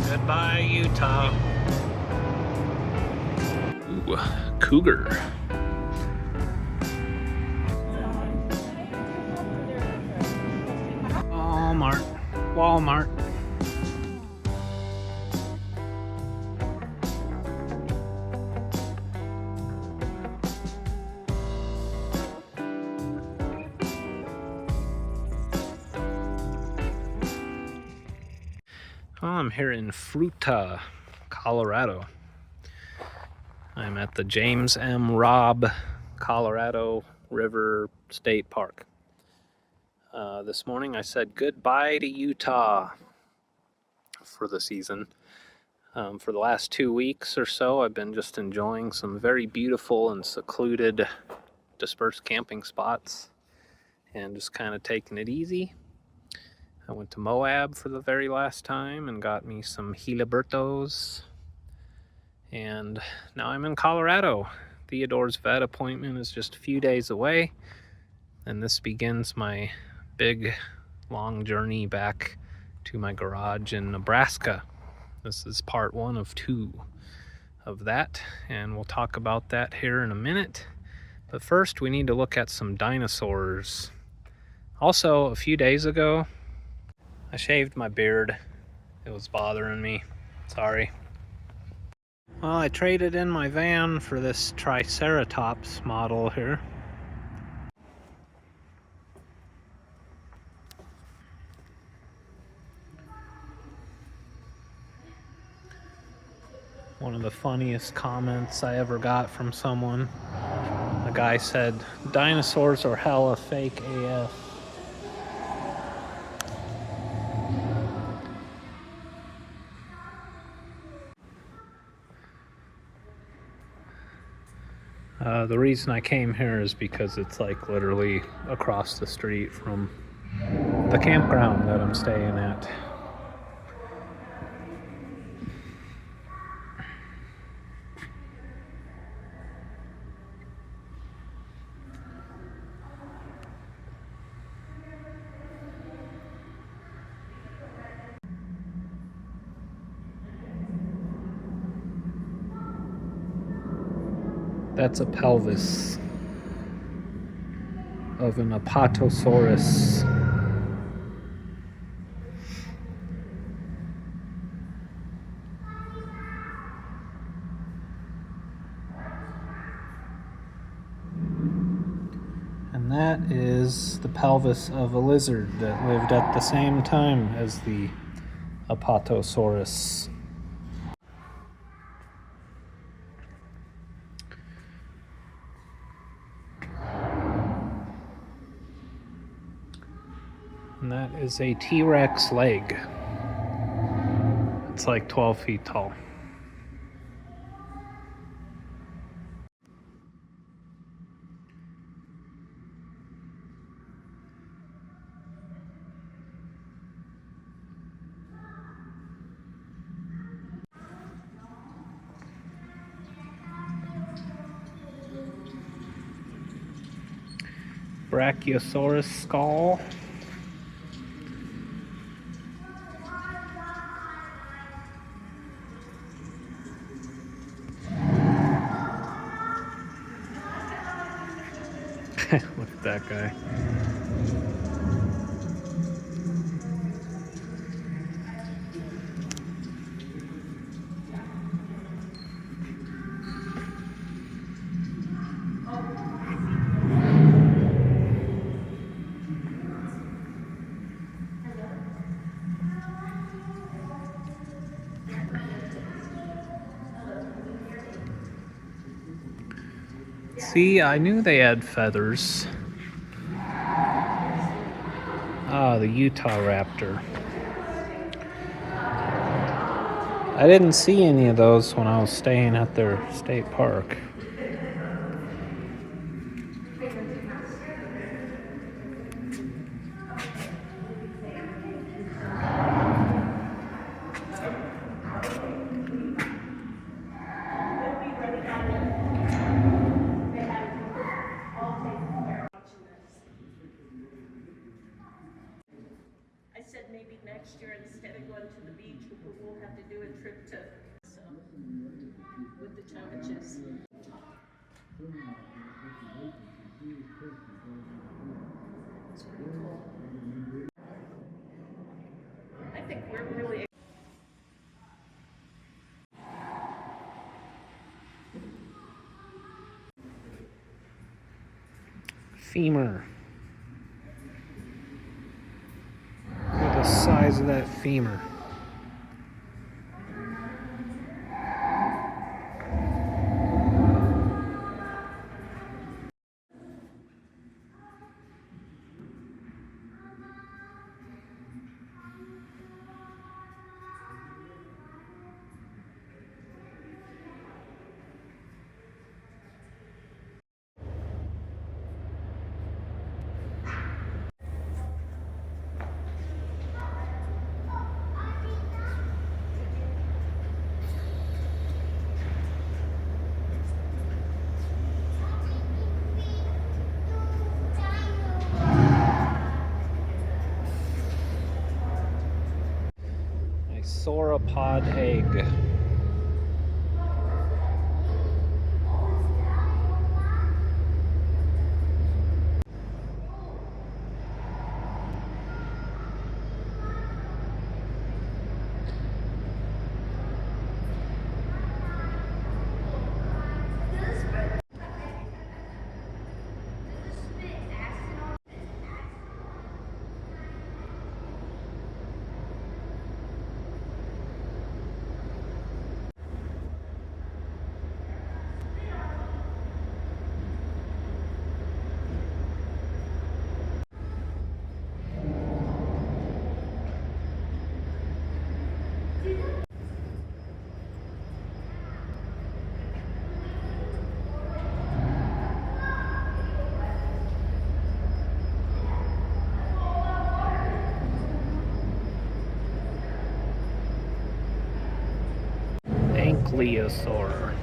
Goodbye, Utah. Ooh, cougar. Walmart. I'm here in Fruita, Colorado. I'm at the James M. Robb Colorado River State Park. This morning I said goodbye to Utah for the season. For the last 2 weeks or so, I've been just enjoying some very beautiful and secluded dispersed camping spots and just kind of taking it easy. I went to Moab for the very last time and got me some Gilibertos. And now I'm in Colorado. Theodore's vet appointment is just a few days away, and this begins my big, long journey back to my garage in Nebraska. This is part 1 of 2 of that, and we'll talk about that here in a minute. But first, we need to look at some dinosaurs. Also, a few days ago, I shaved my beard. It was bothering me. Sorry. Well, I traded in my van for this Triceratops model here. One of the funniest comments I ever got from someone. A guy said, "Dinosaurs are hella fake AF." The reason I came here is because it's like literally across the street from the campground that I'm staying at. That's a pelvis of an Apatosaurus. And that is the pelvis of a lizard that lived at the same time as the Apatosaurus. And that is a T-Rex leg. It's like 12 feet tall. Brachiosaurus skull. Look at that guy. See, I knew they had feathers. Ah, the Utah raptor. I didn't see any of those when I was staying at their state park. I said maybe next year instead of going to the beach, what we'll have to do is So, with the chocolate chips. It's pretty cool. I think we're really Femur. Look at the size of that femur. A sauropod egg. Ankylosaur.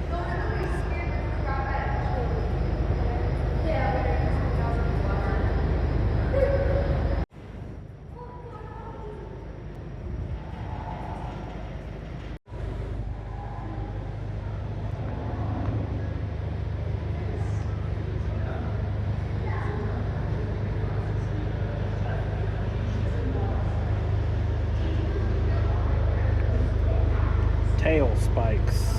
Tail spikes.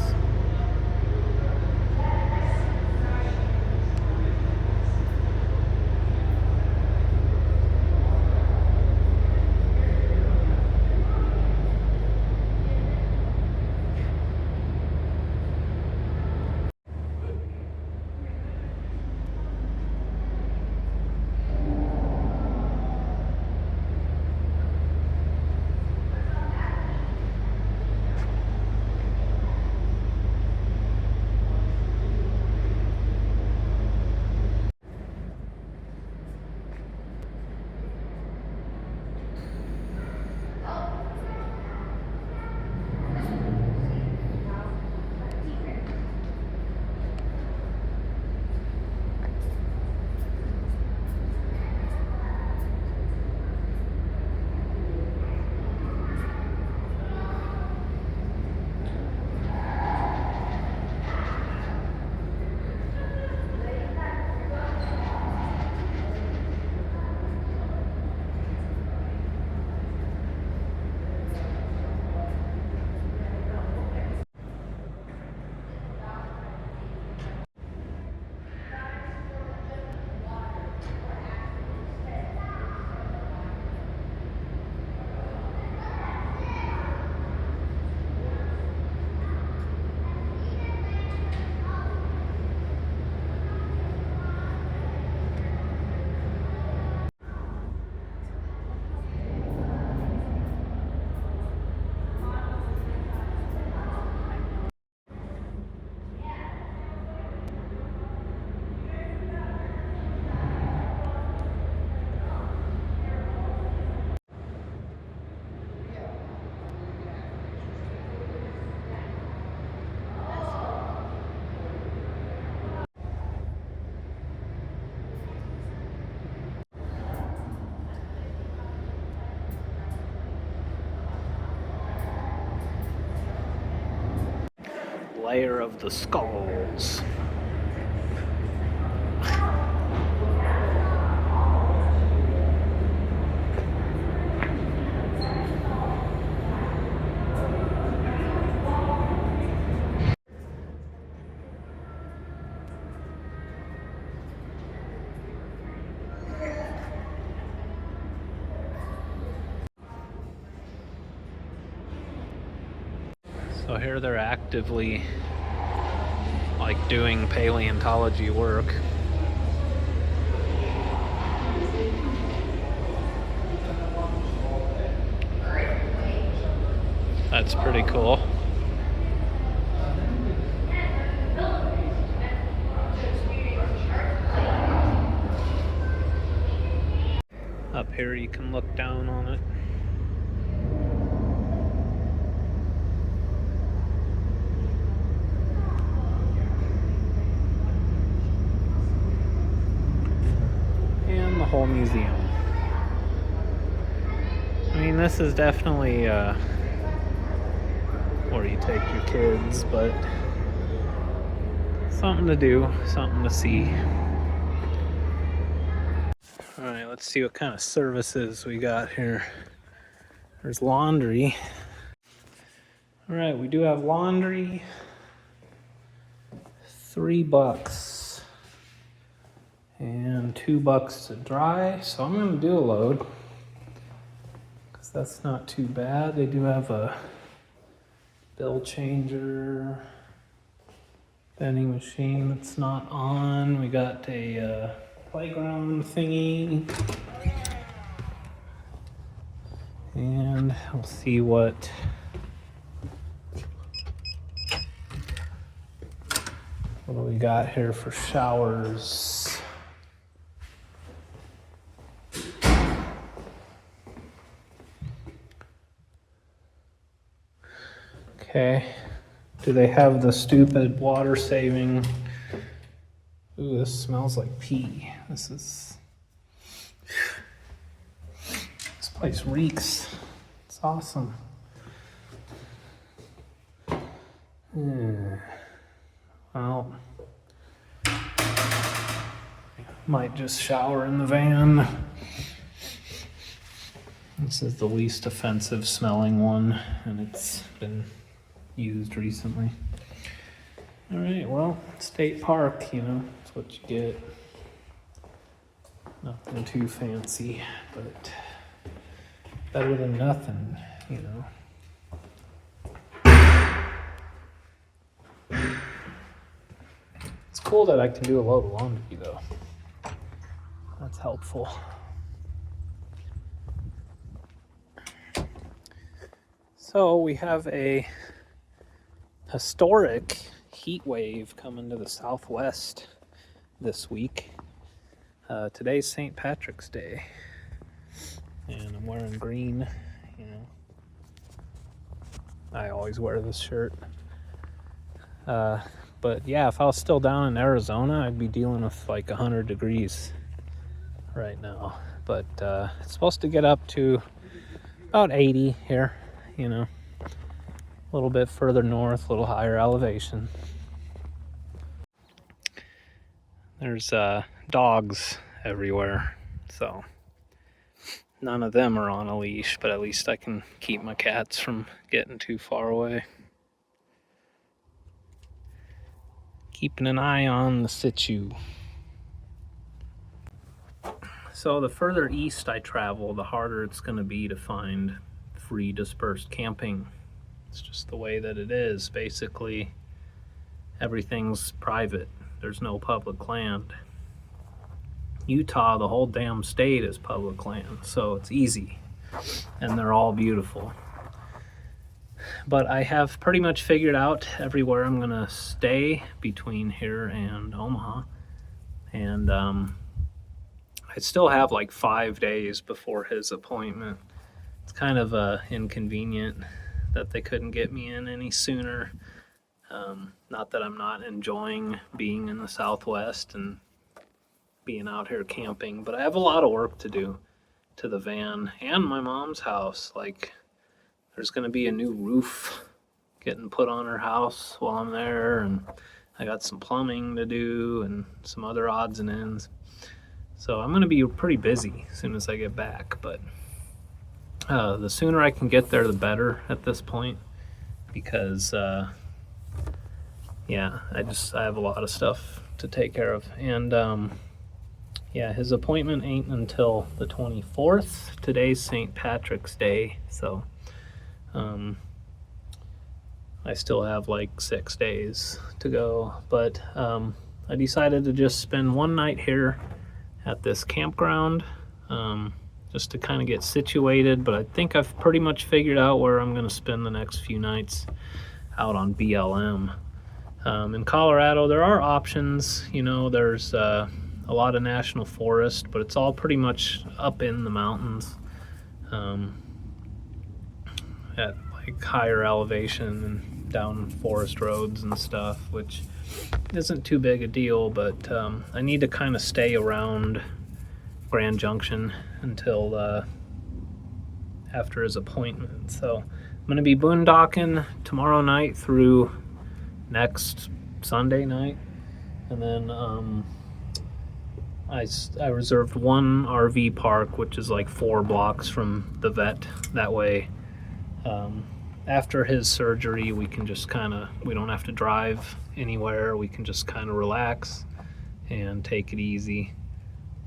Lair of the Skulls. So here they're actively like doing paleontology work. That's pretty cool. Up here you can look down on it. And the whole museum. I mean, this is definitely where you take your kids, but something to do, something to see. All right, let's see what kind of services we got here. There's laundry. All right, we do have laundry. $3 and $2 to dry. So I'm gonna do a load because that's not too bad. They do have a bill changer, vending machine that's not on. We got a playground thingy. And we'll see what do we got here for showers. Okay. Do they have the stupid water saving? Ooh, this smells like pee. This place reeks. It's awesome. Well, might just shower in the van. This is the least offensive smelling one, and it's been used recently. All right, well, state park, you know, that's what you get. Nothing too fancy, but better than nothing, you know. It's cool that I can do a load of laundry, though. That's helpful. So we have a historic heat wave coming to the southwest this week. Today's St. Patrick's Day, and I'm wearing green, you know. I always wear this shirt. But yeah, if I was still down in Arizona, I'd be dealing with like 100 degrees right now. But it's supposed to get up to about 80 here, you know. A little bit further north, a little higher elevation. There's dogs everywhere, so none of them are on a leash, but at least I can keep my cats from getting too far away. Keeping an eye on the situ. So the further east I travel, the harder it's going to be to find free dispersed camping. It's just the way that it is. Basically, everything's private. There's no public land. Utah, the whole damn state is public land, so it's easy. And they're all beautiful. But I have pretty much figured out everywhere I'm going to stay between here and Omaha. And I still have like 5 days before his appointment. It's kind of inconvenient that they couldn't get me in any sooner. Not that I'm not enjoying being in the Southwest and being out here camping, but I have a lot of work to do to the van and my mom's house. Like, there's going to be a new roof getting put on her house while I'm there, and I got some plumbing to do and some other odds and ends. So I'm going to be pretty busy as soon as I get back, but the sooner I can get there, the better at this point, because yeah, I have a lot of stuff to take care of. And yeah, his appointment ain't until the 24th. Today's St. Patrick's Day, so I still have like 6 days to go. But I decided to just spend one night here at this campground, just to kind of get situated. But I think I've pretty much figured out where I'm going to spend the next few nights, out on BLM. In Colorado, there are options. You know, there's a lot of national forest, but it's all pretty much up in the mountains, at like higher elevation and down forest roads and stuff, which isn't too big a deal. But I need to kind of stay around Grand Junction until after his appointment. So I'm going to be boondocking tomorrow night through next Sunday night, and then I reserved one RV park, which is like 4 blocks from the vet. That way, after his surgery, we can just we don't have to drive anywhere. We can just kind of relax and take it easy.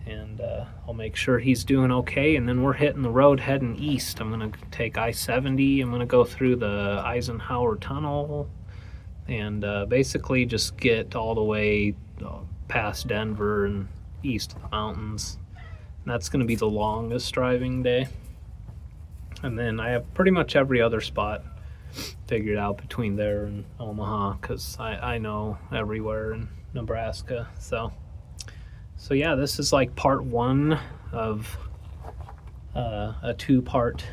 And I'll make sure he's doing okay, and then we're hitting the road heading east. I'm gonna take I-70. I'm gonna go through the Eisenhower Tunnel, and basically just get all the way past Denver and east of the mountains. And that's going to be the longest driving day. And then I have pretty much every other spot figured out between there and Omaha, because I know everywhere in Nebraska. So yeah, this is like part 1 of a 2-part,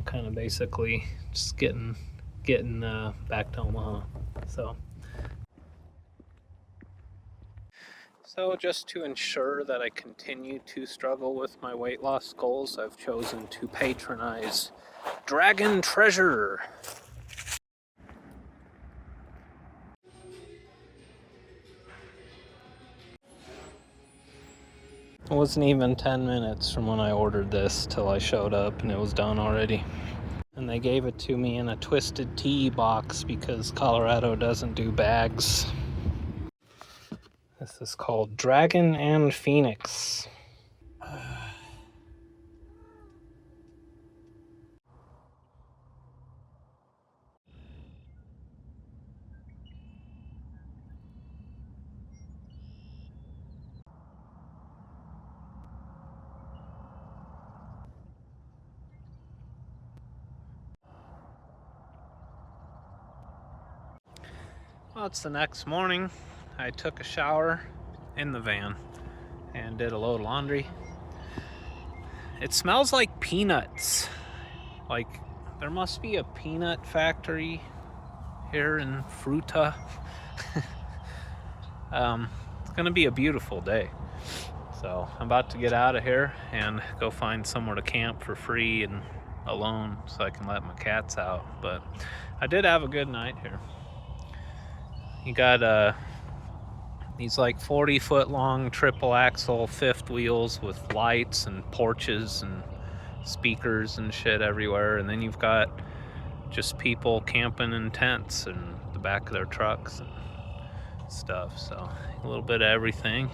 kind of basically just getting back to Omaha. So just to ensure that I continue to struggle with my weight loss goals, I've chosen to patronize Dragon Treasure. It wasn't even 10 minutes from when I ordered this till I showed up and it was done already. And they gave it to me in a Twisted Tea box because Colorado doesn't do bags. This is called Dragon and Phoenix. Well, it's the next morning. I took a shower in the van and did a load of laundry. It smells like peanuts. Like there must be a peanut factory here in Fruta. It's gonna be a beautiful day. So I'm about to get out of here and go find somewhere to camp for free and alone so I can let my cats out. But I did have a good night here. You got these like 40-foot long triple axle fifth wheels with lights and porches and speakers and shit everywhere, and then you've got just people camping in tents in the back of their trucks and stuff. So a little bit of everything.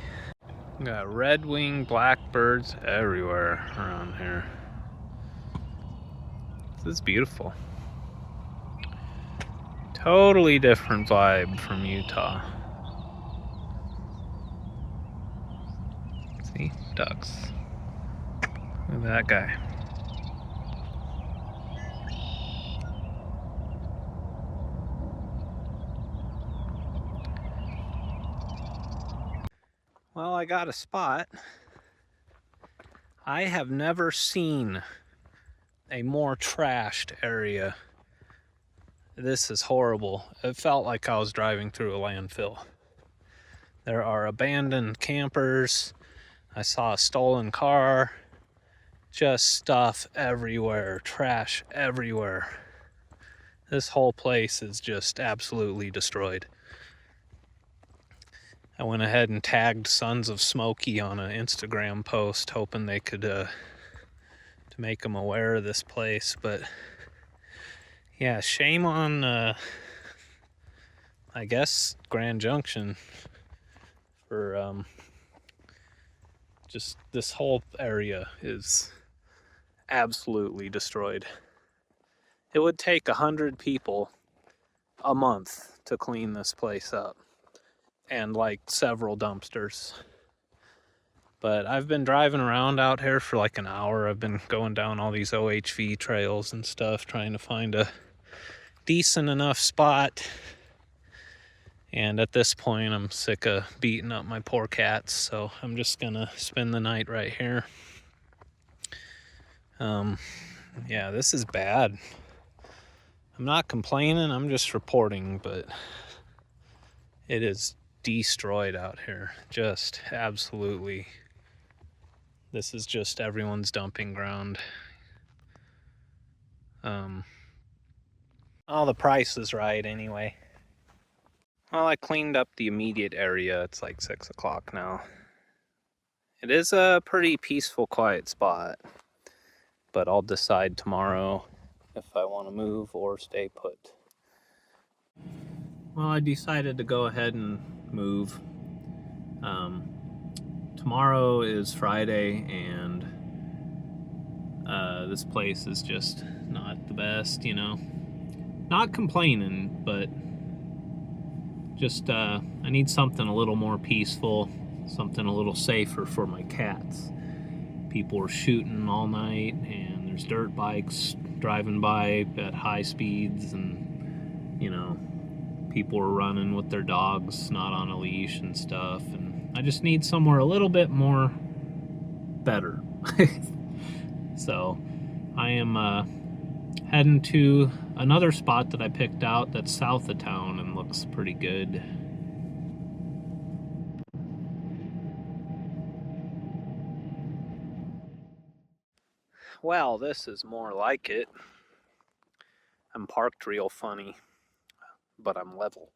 We got red-winged blackbirds everywhere around here. This is beautiful. Totally different vibe from Utah. See? Ducks. Look at that guy. Well, I got a spot. I have never seen a more trashed area. This is horrible. It felt like I was driving through a landfill. There are abandoned campers. I saw a stolen car. Just stuff everywhere, trash everywhere. This whole place is just absolutely destroyed. I went ahead and tagged Sons of Smoky on an Instagram post, hoping they could to make them aware of this place. But yeah, shame on I guess Grand Junction for just this whole area is absolutely destroyed. It would take 100 people a month to clean this place up, and like several dumpsters. But I've been driving around out here for like an hour. I've been going down all these OHV trails and stuff, trying to find a decent enough spot. And at this point, I'm sick of beating up my poor cats, so I'm just gonna spend the night right here. Yeah, this is bad. I'm not complaining, I'm just reporting, but it is destroyed out here. Just absolutely. This is just everyone's dumping ground. Oh, the price is right anyway. Well, I cleaned up the immediate area. It's like 6 o'clock now. It is a pretty peaceful, quiet spot, but I'll decide tomorrow if I want to move or stay put. Well, I decided to go ahead and move. Tomorrow is Friday, and this place is just not the best, you know. Not complaining, but just I need something a little more peaceful, something a little safer for my cats. People are shooting all night, and there's dirt bikes driving by at high speeds, and you know, people are running with their dogs not on a leash and stuff, and I just need somewhere a little bit more better. So I am heading to another spot that I picked out that's south of town and looks pretty good. Well, this is more like it. I'm parked real funny, but I'm level.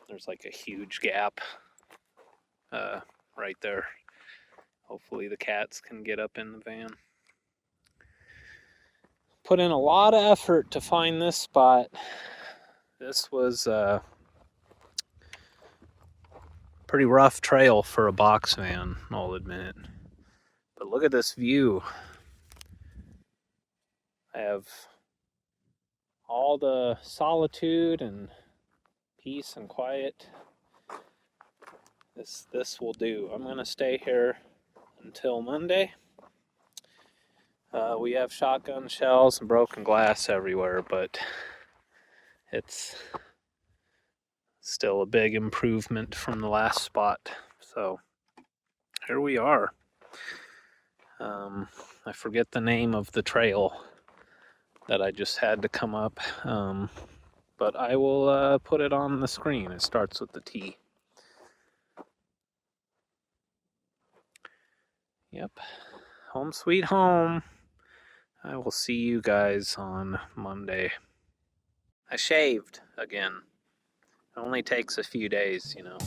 There's like a huge gap right there. Hopefully the cats can get up in the van. Put in a lot of effort to find this spot. This was a pretty rough trail for a box van, I'll admit. But look at this view. I have all the solitude and peace and quiet. This will do. I'm gonna stay here until Monday. We have shotgun shells and broken glass everywhere, but it's still a big improvement from the last spot. So here we are. I forget the name of the trail that I just had to come up, but I will put it on the screen. It starts with the T. Yep, home sweet home. I will see you guys on Monday. I shaved again. It only takes a few days, you know.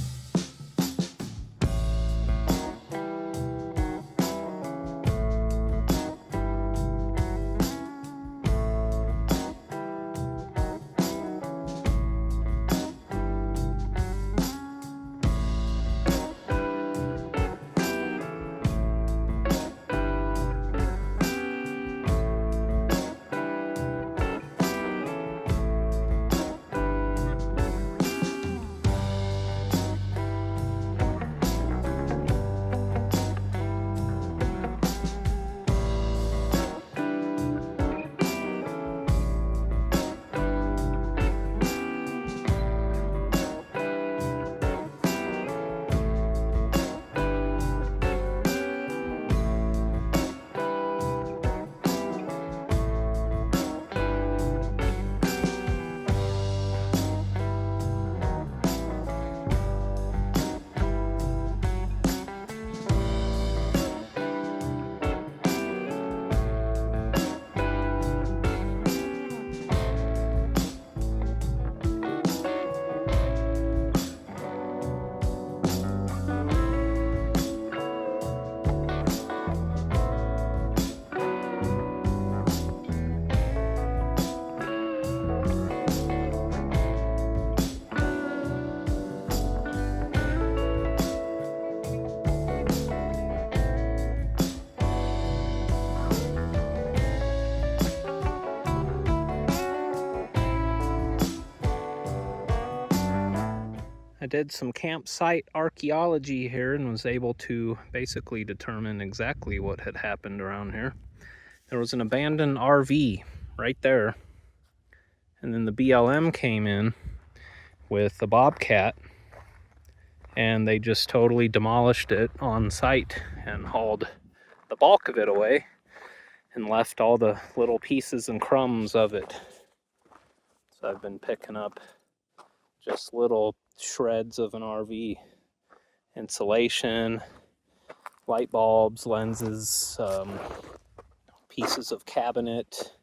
I did some campsite archaeology here and was able to basically determine exactly what had happened around here. There was an abandoned RV right there, and then the BLM came in with a bobcat and they just totally demolished it on site and hauled the bulk of it away and left all the little pieces and crumbs of it. So I've been picking up just little shreds of an RV, insulation, light bulbs, lenses, pieces of cabinet,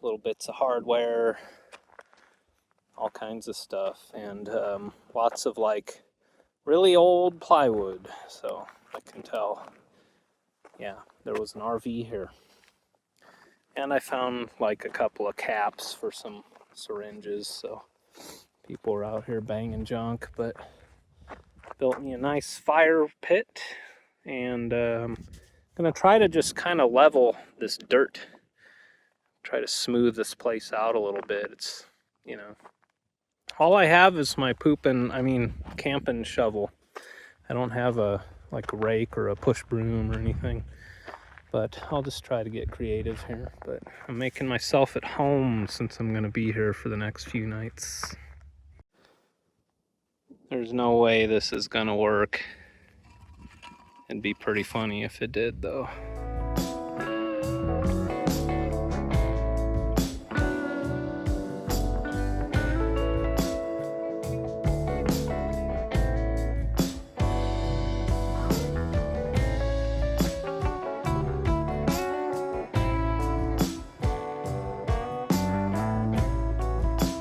little bits of hardware, all kinds of stuff, and lots of like really old plywood. So I can tell, yeah, there was an RV here. And I found like a couple of caps for some syringes, so people were out here banging junk, but built me a nice fire pit, and I'm gonna try to just kind of level this dirt, try to smooth this place out a little bit. It's, you know, all I have is my camping shovel. I don't have a rake or a push broom or anything, but I'll just try to get creative here. But I'm making myself at home since I'm gonna be here for the next few nights. There's no way this is gonna work. It'd be pretty funny if it did, though.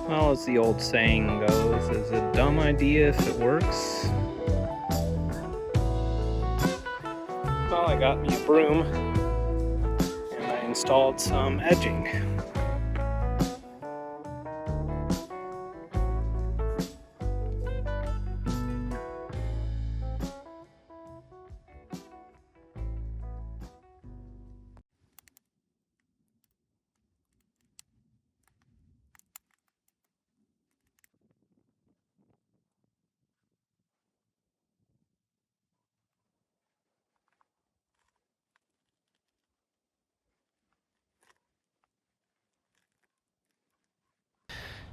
Well, as the old saying goes, it's a dumb idea if it works. Well, I got me a broom and I installed some edging.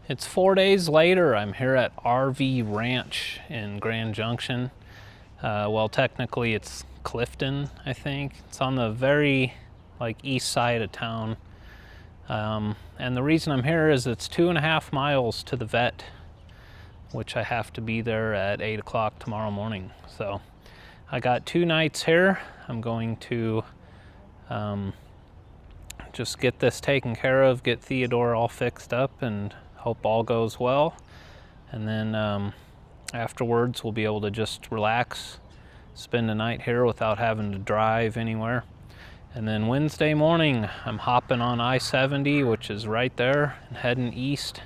It's 4 days later. I'm here at RV Ranch in Grand Junction. Well, technically it's Clifton, I think. It's on the very east side of town. And the reason I'm here is it's 2.5 miles to the vet, which I have to be there at 8 o'clock tomorrow morning. So I got 2 nights here. I'm going to just get this taken care of, get Theodore all fixed up, and hope all goes well. And then afterwards we'll be able to just relax, spend the night here without having to drive anywhere. And then Wednesday morning I'm hopping on I-70, which is right there, and heading east.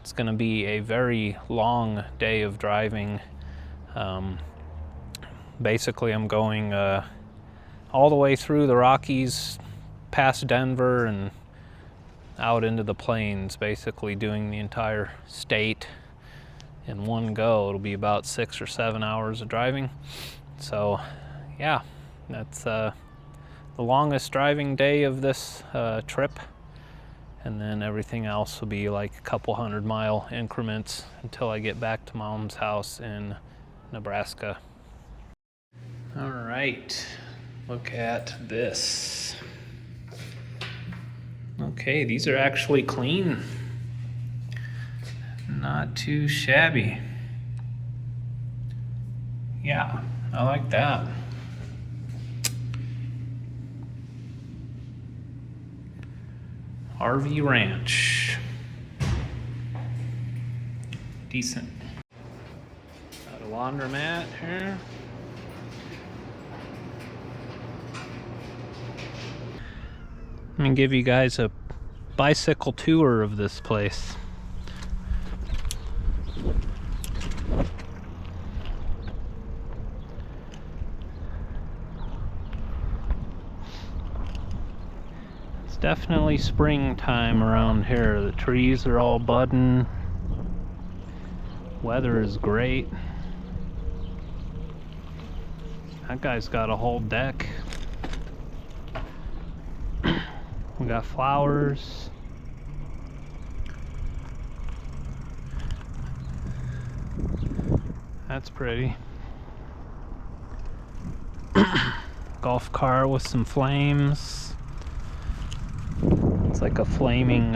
It's going to be a very long day of driving. Basically I'm going all the way through the Rockies, past Denver, and out into the plains, basically doing the entire state in one go. It'll be about 6 or 7 hours of driving. So yeah, that's the longest driving day of this trip, and then everything else will be like a couple 100-mile increments until I get back to Mom's house in Nebraska. All right, look at this. Okay, these are actually clean. Not too shabby. Yeah, I like that. RV Ranch. Decent. Got a laundromat here. I'm gonna give you guys a bicycle tour of this place. It's definitely springtime around here. The trees are all budding. Weather is great. That guy's got a whole deck. We got flowers. That's pretty. Golf cart with some flames. It's like a flaming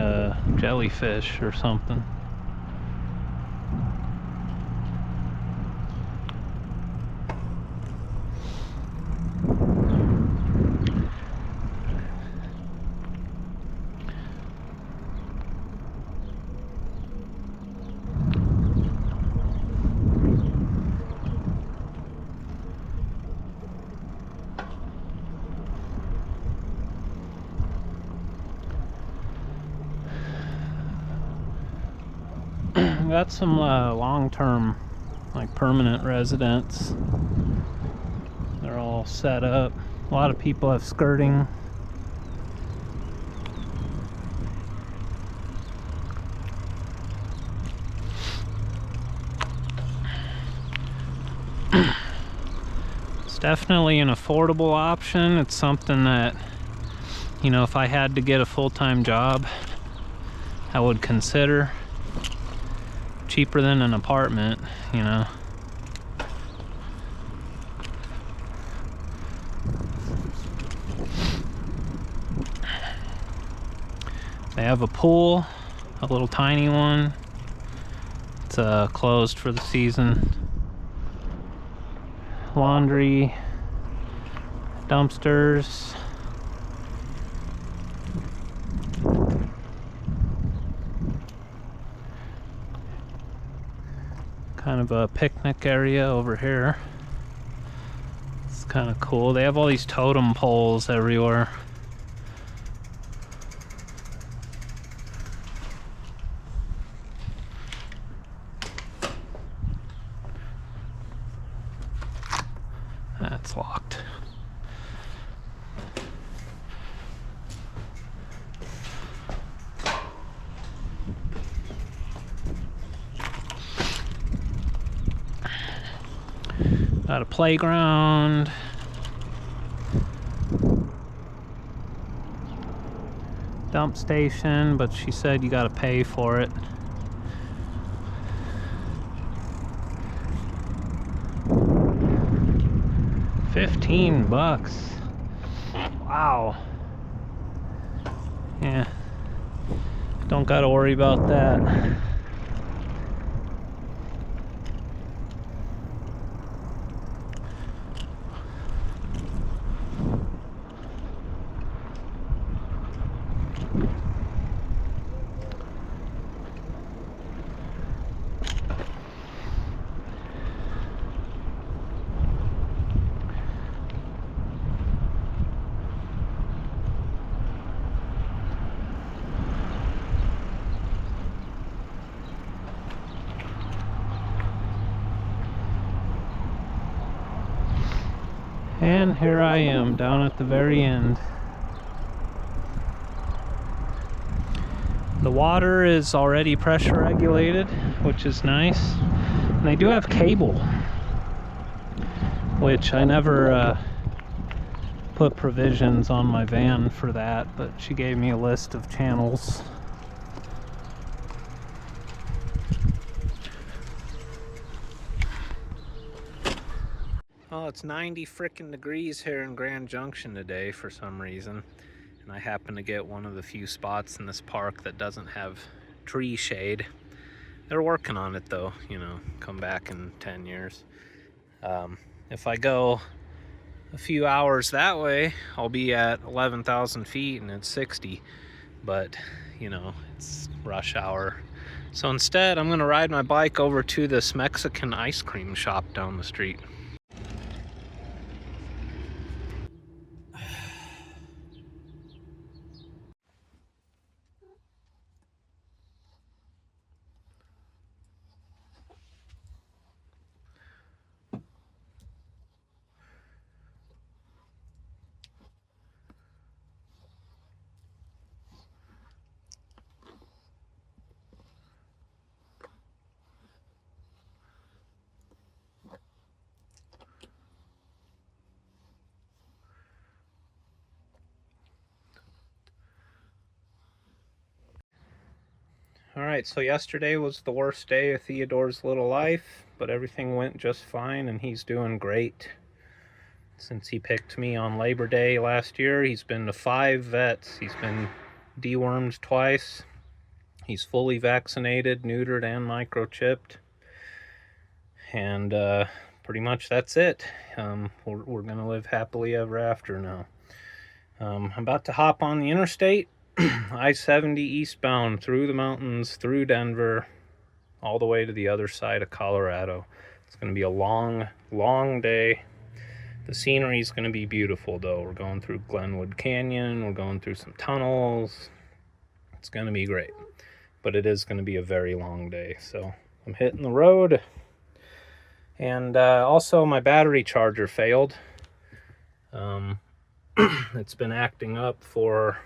jellyfish or something. Got some long-term, like permanent residents. They're all set up. A lot of people have skirting. It's definitely an affordable option. It's something that, you know, if I had to get a full-time job, I would consider. Cheaper than an apartment, you know. They have a pool, a little tiny one. It's closed for the season. Laundry, dumpsters. Kind of a picnic area over here. It's kind of cool. They have all these totem poles everywhere. That's locked. Got a playground. Dump station, but she said you gotta pay for it. $15. Wow. Yeah. Don't gotta worry about that. And here I am down at the very end. The water is already pressure regulated, which is nice. And they do have cable, which I never put provisions on my van for that, but she gave me a list of channels. Well, it's 90 frickin' degrees here in Grand Junction today for some reason. And I happen to get one of the few spots in this park that doesn't have tree shade. They're working on it though, you know, come back in 10 years. If I go a few hours that way, I'll be at 11,000 feet and it's 60. But, you know, it's rush hour. So instead, I'm gonna ride my bike over to this Mexican ice cream shop down the street. Alright, so yesterday was the worst day of Theodore's little life, but everything went just fine and he's doing great. Since he picked me on Labor Day last year, he's been to 5 vets. He's been dewormed twice. He's fully vaccinated, neutered, and microchipped. And pretty much that's it. We're going to live happily ever after now. I'm about to hop on the interstate. I-70 eastbound through the mountains, through Denver, all the way to the other side of Colorado. It's going to be a long, long day. The scenery is going to be beautiful, though. We're going through Glenwood Canyon. We're going through some tunnels. It's going to be great. But it is going to be a very long day. So I'm hitting the road. And also, my battery charger failed. It's been acting up for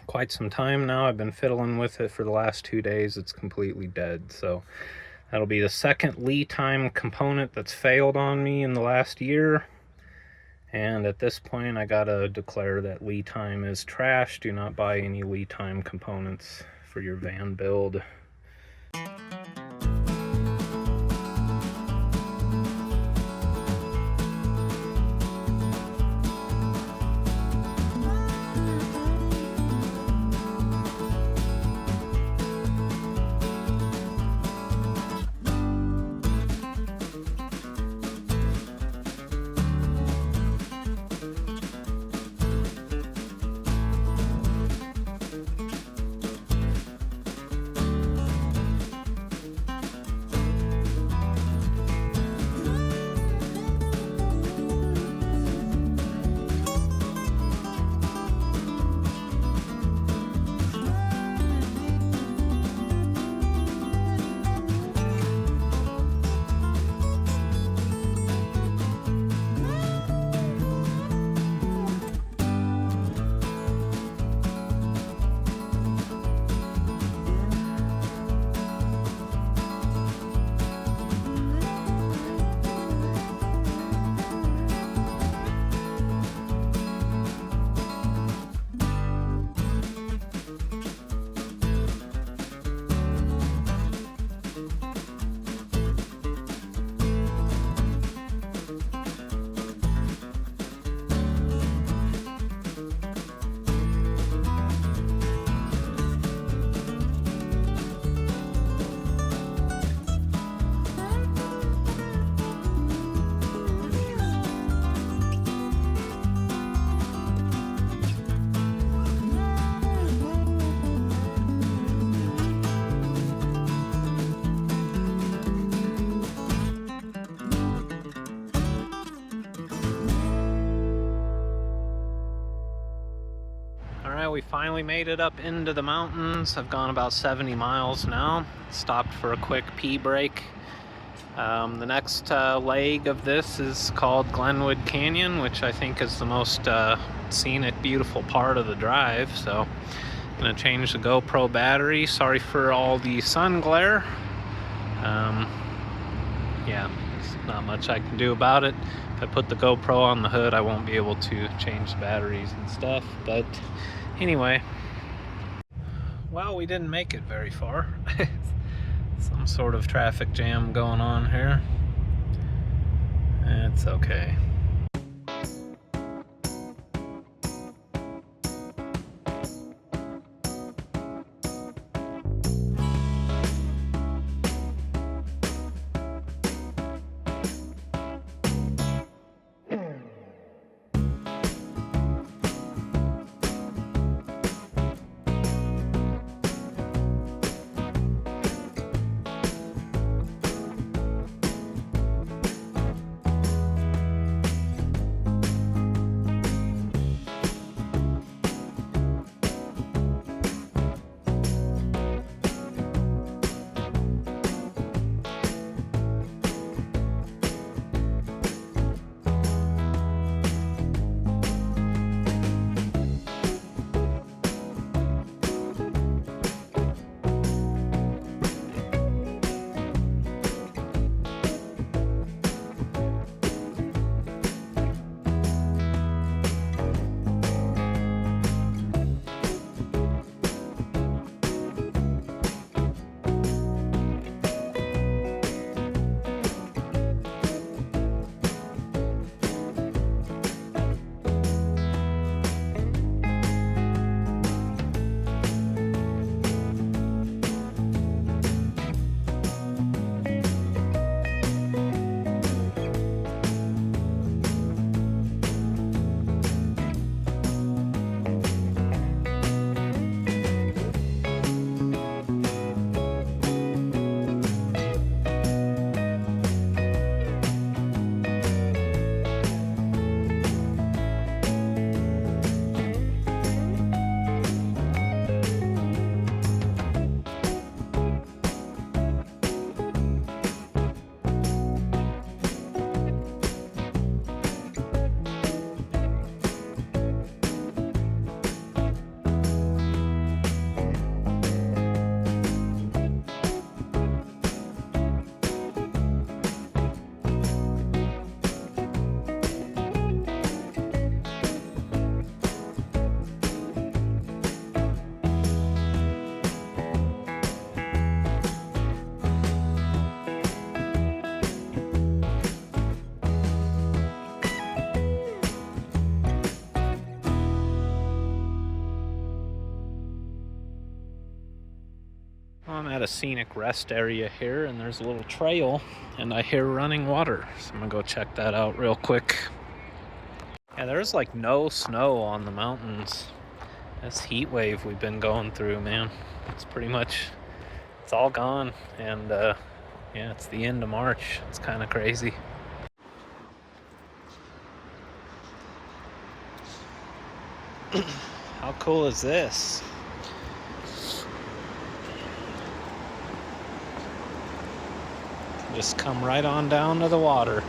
quite some time now. I've been fiddling with it for the last 2 days. It's completely dead. So that'll be the second lead time component that's failed on me in the last year. And at this point, I gotta declare that lead time is trash. Do not buy any lead time components for your van build. Alright, we finally made it up into the mountains. I've gone about 70 miles now. Stopped for a quick pee break. The next leg of this is called Glenwood Canyon, which I think is the most scenic, beautiful part of the drive. So I'm going to change the GoPro battery. Sorry for all the sun glare. Yeah, there's not much I can do about it. If I put the GoPro on the hood, I won't be able to change the batteries and stuff. But anyway, well, we didn't make it very far. Some sort of traffic jam going on here. It's okay. at a scenic rest area here, and there's a little trail, and I hear running water. So I'm gonna go check that out real quick. Yeah, there's like no snow on the mountains. This heat wave we've been going through, man, it's pretty much, it's all gone. And yeah, it's the end of March. It's kind of crazy. How cool is this? Just come right on down to the water.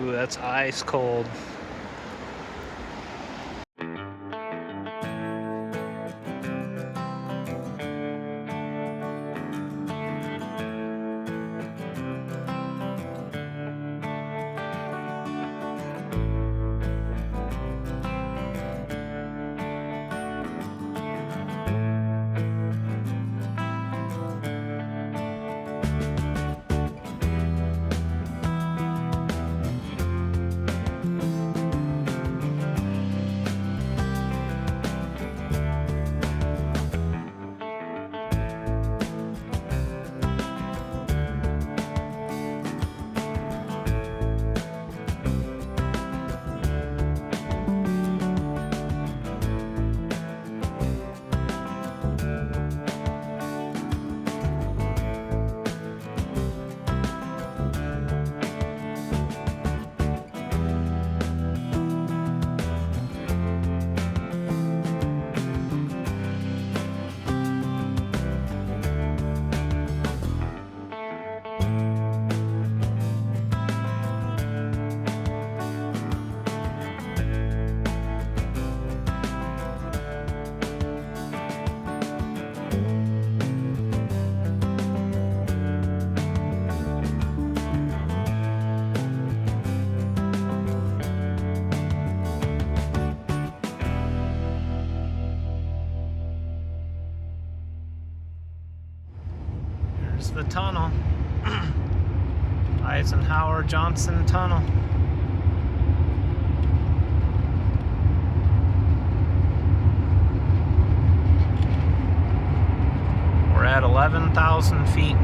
Ooh, that's ice cold. Here's the tunnel. Eisenhower Johnson Tunnel. We're at 11,000 feet.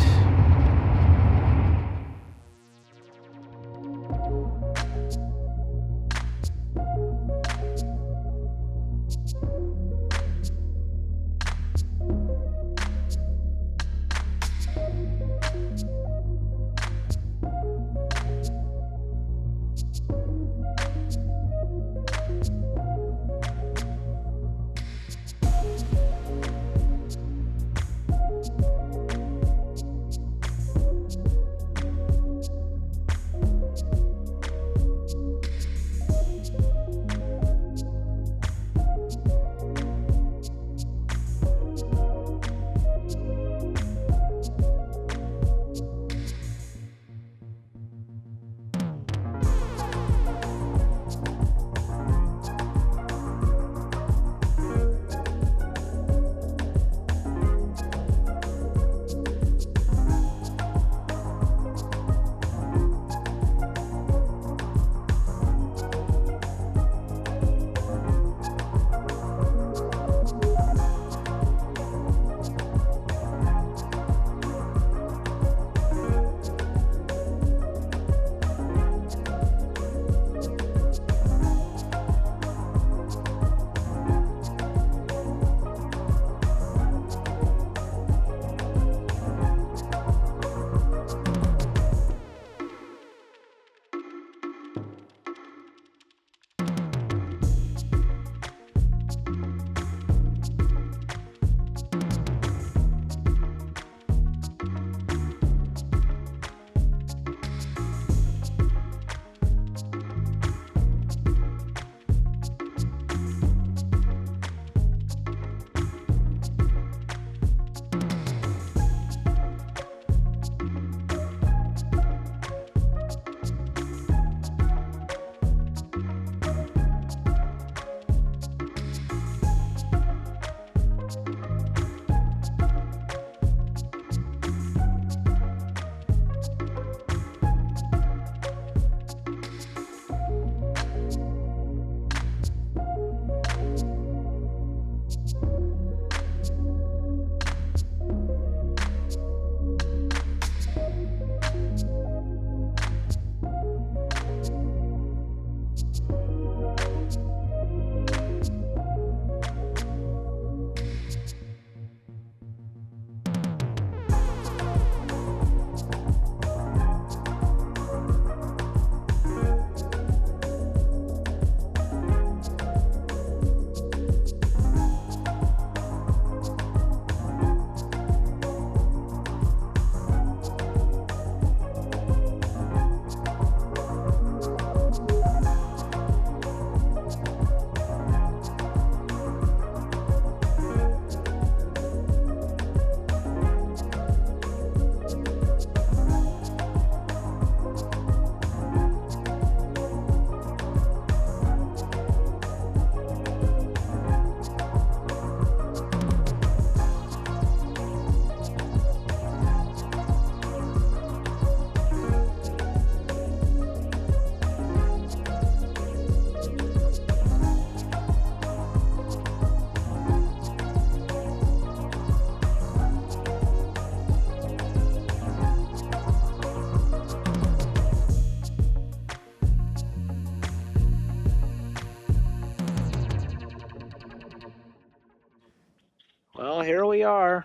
we are.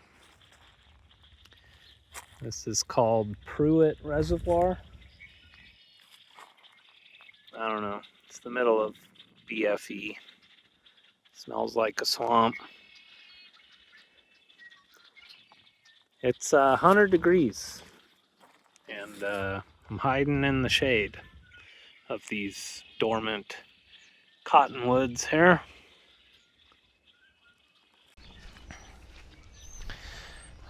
This is called Pruitt Reservoir. I don't know. It's the middle of BFE. Smells like a swamp. It's 100 degrees. And I'm hiding in the shade of these dormant cottonwoods here.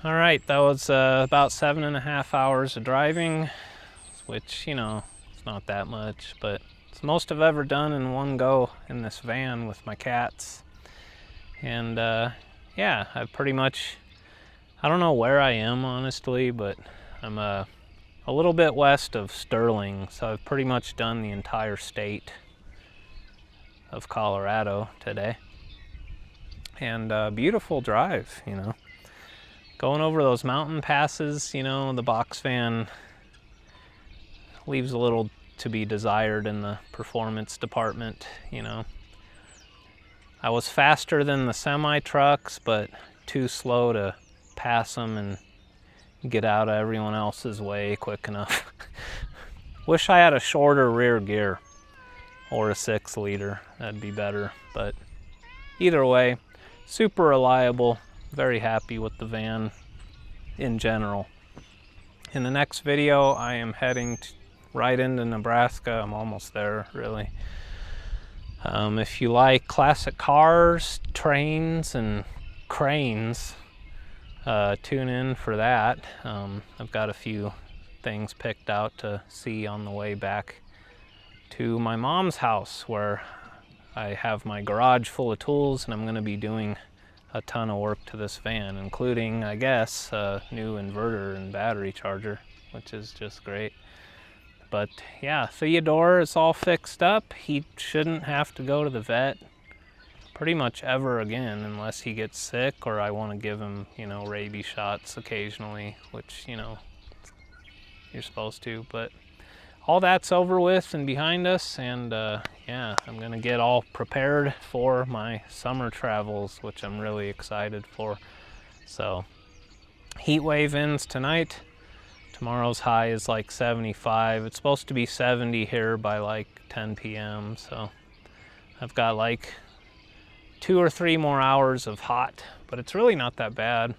All right, that was about 7.5 hours of driving, which, you know, it's not that much, but it's the most I've ever done in one go in this van with my cats. And yeah, I've pretty much, I don't know where I am, honestly, but I'm a little bit west of Sterling, so I've pretty much done the entire state of Colorado today. And beautiful drive, you know. Going over those mountain passes, you know, the box van leaves a little to be desired in the performance department, you know. I was faster than the semi trucks, but too slow to pass them and get out of everyone else's way quick enough. Wish I had a shorter rear gear or a 6-liter. That'd be better. But either way, super reliable. Very happy with the van in general. In the next video, I am heading right into Nebraska. I'm almost there, really. If you like classic cars, trains, and cranes, tune in for that. I've got a few things picked out to see on the way back to my mom's house, where I have my garage full of tools, and I'm going to be doing a ton of work to this van, including, I guess, a new inverter and battery charger, which is just great. But yeah, Theodore is all fixed up. He shouldn't have to go to the vet pretty much ever again unless he gets sick, or I want to give him, you know, rabies shots occasionally, which, you know, you're supposed to. But all that's over with and behind us, and yeah, I'm gonna get all prepared for my summer travels, which I'm really excited for. So heat wave ends tonight. Tomorrow's high is like 75. It's supposed to be 70 here by like 10 p.m. So I've got like 2 or 3 more hours of hot, but it's really not that bad.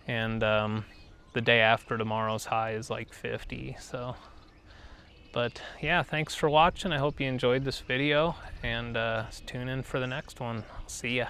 And the day after tomorrow's high is like 50. So, but yeah, thanks for watching. I hope you enjoyed this video, and tune in for the next one. I'll see ya.